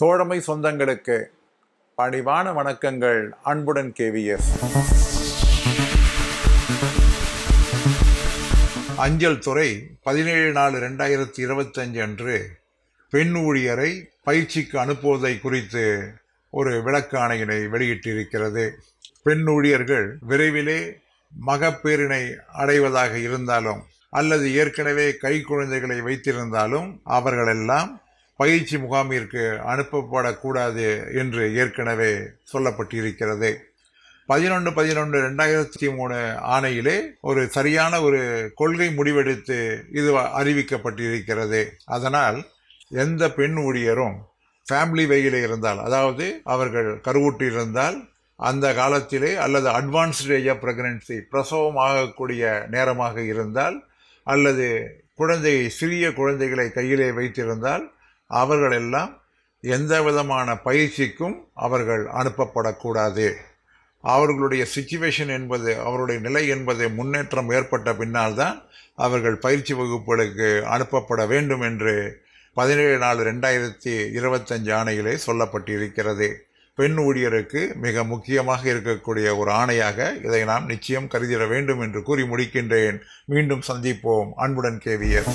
தோழமை சொந்தங்களுக்கு பணிவான வணக்கங்கள். அன்புடன் கேவிஎஸ். அஞ்சல் துறை 17/4/2025 அன்று பெண் ஊழியரை பயிற்சிக்கு அனுப்புவதை குறித்து ஒரு விளக்காணையினை வெளியிட்டிருக்கிறது. பெண் ஊழியர்கள் விரைவிலே மகப்பேறினை அடைவதாக இருந்தாலும் அல்லது ஏற்கனவே கை குழந்தைகளை வைத்திருந்தாலும் அவர்களெல்லாம் பயிற்சி முகாமிற்கு அனுப்பப்படக்கூடாது என்று ஏற்கனவே சொல்லப்பட்டிருக்கிறது. 11/11/2003 ஆணையிலே ஒரு சரியான ஒரு கொள்கை முடிவெடுத்து இது அறிவிக்கப்பட்டிருக்கிறது. அதனால் எந்த பெண் ஊழியரும் ஃபேமிலி வெயிலே இருந்தால், அதாவது அவர்கள் கருவுற்றிருந்தால் அந்த காலத்திலே அல்லது அட்வான்ஸ்டு ஏஜ் ஆஃப் பிரெக்னன்சி பிரசவம் ஆகக்கூடிய நேரமாக இருந்தால் அல்லது சிறிய குழந்தைகளை கையிலே வைத்திருந்தால் அவர்களெல்லாம் எந்த விதமான பயிற்சிக்கும் அவர்கள் அனுப்பப்படக்கூடாது. அவர்களுடைய சிச்சுவேஷன் என்பது, அவருடைய நிலை என்பது முன்னேற்றம் ஏற்பட்ட பின்னால் தான் அவர்கள் பயிற்சி வகுப்புகளுக்கு அனுப்பப்பட வேண்டும் என்று 17/4/2025 ஆணையிலே சொல்லப்பட்டிருக்கிறது. பெண் ஊழியருக்கு மிக முக்கியமாக இருக்கக்கூடிய ஒரு ஆணையாக இதை நாம் நிச்சயம் கருதிட வேண்டும் என்று கூறி முடிக்கின்றேன். மீண்டும் சந்திப்போம். அன்புடன் கேவிஎஸ்.